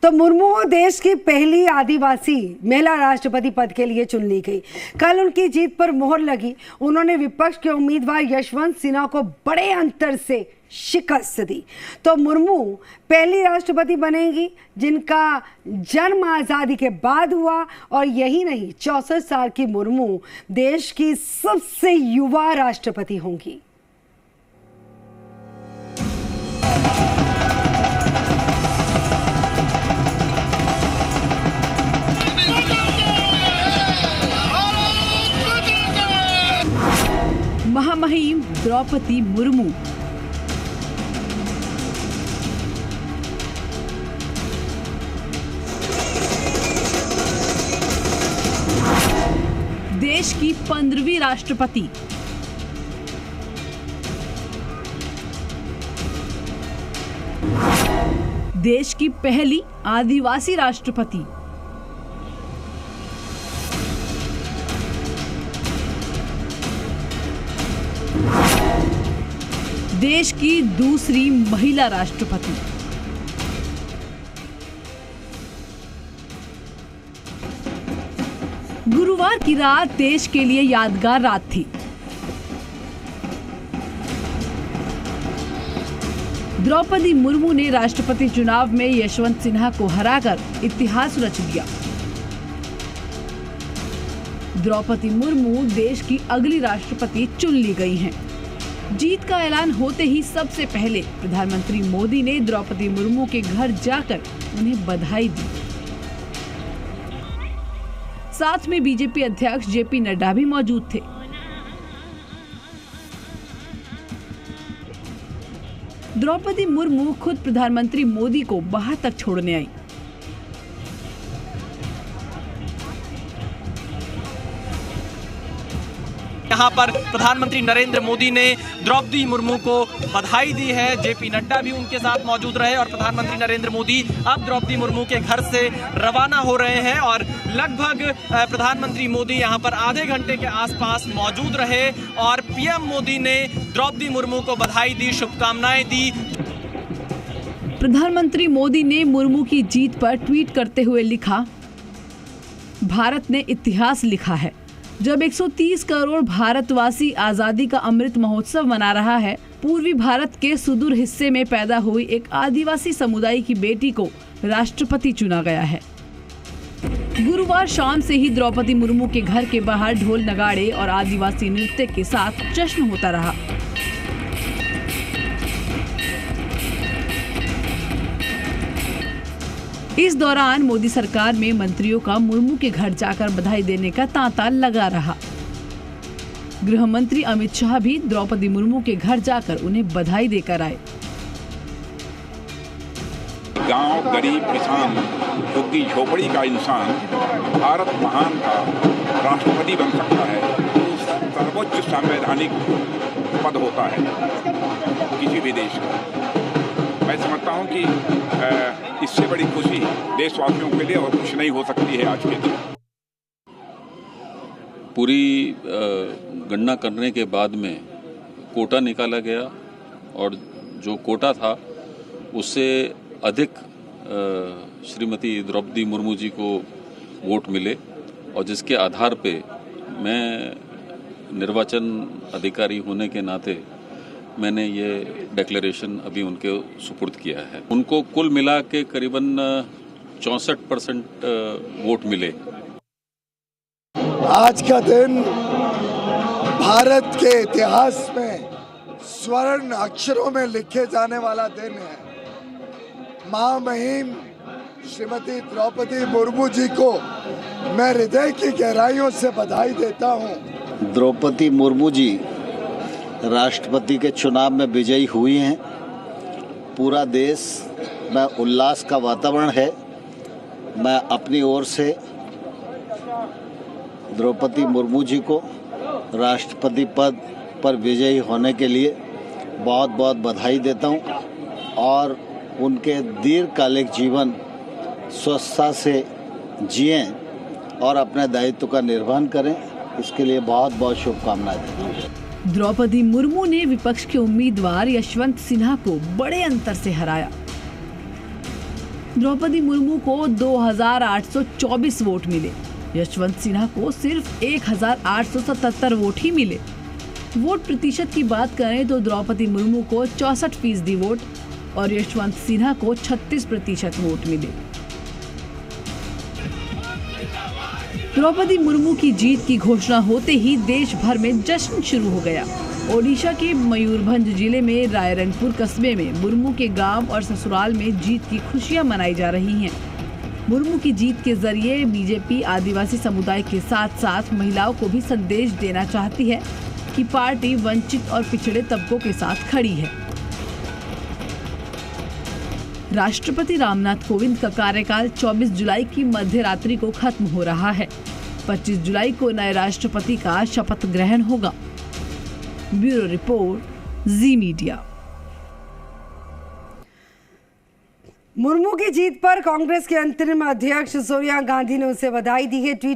तो मुर्मू देश की पहली आदिवासी महिला राष्ट्रपति पद के लिए चुन ली गई। कल उनकी जीत पर मोहर लगी। उन्होंने विपक्ष के उम्मीदवार यशवंत सिन्हा को बड़े अंतर से शिकस्त दी। तो मुर्मू पहली राष्ट्रपति बनेंगी जिनका जन्म आजादी के बाद हुआ। और यही नहीं, 64 साल की मुर्मू देश की सबसे युवा राष्ट्रपति होंगी। महामहिम द्रौपदी मुर्मू देश की 15वीं राष्ट्रपति। देश की पहली आदिवासी राष्ट्रपति। देश की दूसरी महिला राष्ट्रपति। गुरुवार की रात देश के लिए यादगार रात थी। द्रौपदी मुर्मू ने राष्ट्रपति चुनाव में यशवंत सिन्हा को हराकर इतिहास रच दिया। द्रौपदी मुर्मू देश की अगली राष्ट्रपति चुन ली गई हैं। जीत का ऐलान होते ही सबसे पहले प्रधानमंत्री मोदी ने द्रौपदी मुर्मू के घर जाकर उन्हें बधाई दी। साथ में बीजेपी अध्यक्ष जेपी नड्डा भी मौजूद थे। द्रौपदी मुर्मू खुद प्रधानमंत्री मोदी को बाहर तक छोड़ने आई। यहाँ पर प्रधानमंत्री नरेंद्र मोदी ने द्रौपदी मुर्मू को बधाई दी है। जेपी नड्डा भी उनके साथ मौजूद रहे और प्रधानमंत्री नरेंद्र मोदी अब द्रौपदी मुर्मू के घर से रवाना हो रहे हैं और लगभग प्रधानमंत्री मोदी यहाँ पर आधे घंटे के आसपास मौजूद रहे और पीएम मोदी ने द्रौपदी मुर्मू को बधाई दी, शुभकामनाएं दी। प्रधानमंत्री मोदी ने मुर्मू की जीत पर ट्वीट करते हुए लिखा, भारत ने इतिहास लिखा है। जब 130 करोड़ भारतवासी आजादी का अमृत महोत्सव मना रहा है, पूर्वी भारत के सुदूर हिस्से में पैदा हुई एक आदिवासी समुदाय की बेटी को राष्ट्रपति चुना गया है। गुरुवार शाम से ही द्रौपदी मुर्मू के घर के बाहर ढोल नगाड़े और आदिवासी नृत्य के साथ जश्न होता रहा। इस दौरान मोदी सरकार में मंत्रियों का मुर्मू के घर जाकर बधाई देने का तांता लगा रहा। गृह मंत्री अमित शाह भी द्रौपदी मुर्मू के घर जाकर उन्हें बधाई देकर आए। गांव, गरीब किसान, झुग्गी झोपड़ी का इंसान भारत महान का राष्ट्रपति बन सकता है। सर्वोच्च संवैधानिक पद होता है किसी भी देश का। मैं समझता हूं कि इससे बड़ी खुशी देशवासियों के लिए और कुछ नहीं हो सकती है आज के दिन। पूरी गणना करने के बाद में कोटा निकाला गया और जो कोटा था उससे अधिक श्रीमती द्रौपदी मुर्मू जी को वोट मिले और जिसके आधार पे मैं निर्वाचन अधिकारी होने के नाते मैंने ये डिक्लेरेशन अभी उनके सुपुर्द किया है। उनको कुल मिला के करीबन 64% वोट मिले। आज का दिन भारत के इतिहास में स्वर्ण अक्षरों में लिखे जाने वाला दिन है। महामहिम श्रीमती द्रौपदी मुर्मू जी को मैं हृदय की गहराइयों से बधाई देता हूँ। द्रौपदी मुर्मू जी राष्ट्रपति के चुनाव में विजयी हुई हैं। पूरा देश में उल्लास का वातावरण है। मैं अपनी ओर से द्रौपदी मुर्मू जी को राष्ट्रपति पद पर विजयी होने के लिए बहुत बहुत बधाई देता हूं और उनके दीर्घकालिक जीवन स्वस्थता से जिएं और अपने दायित्व का निर्वहन करें, इसके लिए बहुत बहुत शुभकामनाएं देता हूं। द्रौपदी मुर्मू ने विपक्ष के उम्मीदवार यशवंत सिन्हा को बड़े अंतर से हराया। द्रौपदी मुर्मू को 2824 वोट मिले। यशवंत सिन्हा को सिर्फ 1877 वोट ही मिले। वोट प्रतिशत की बात करें तो द्रौपदी मुर्मू को 64% वोट और यशवंत सिन्हा को 36% वोट मिले। द्रौपदी मुर्मू की जीत की घोषणा होते ही देश भर में जश्न शुरू हो गया। ओडिशा के मयूरभंज जिले में रायरंगपुर कस्बे में मुर्मू के गांव और ससुराल में जीत की खुशियां मनाई जा रही हैं। मुर्मू की जीत के जरिए बीजेपी आदिवासी समुदाय के साथ साथ महिलाओं को भी संदेश देना चाहती है कि पार्टी वंचित और पिछड़े तबकों के साथ खड़ी है। राष्ट्रपति रामनाथ कोविंद का कार्यकाल 24 जुलाई की मध्य रात्रि को खत्म हो रहा है। 25 जुलाई को नए राष्ट्रपति का शपथ ग्रहण होगा। ब्यूरो रिपोर्ट, जी मीडिया। मुर्मू की जीत पर कांग्रेस के अंतरिम अध्यक्ष सोनिया गांधी ने उसे बधाई दी है। ट्वीट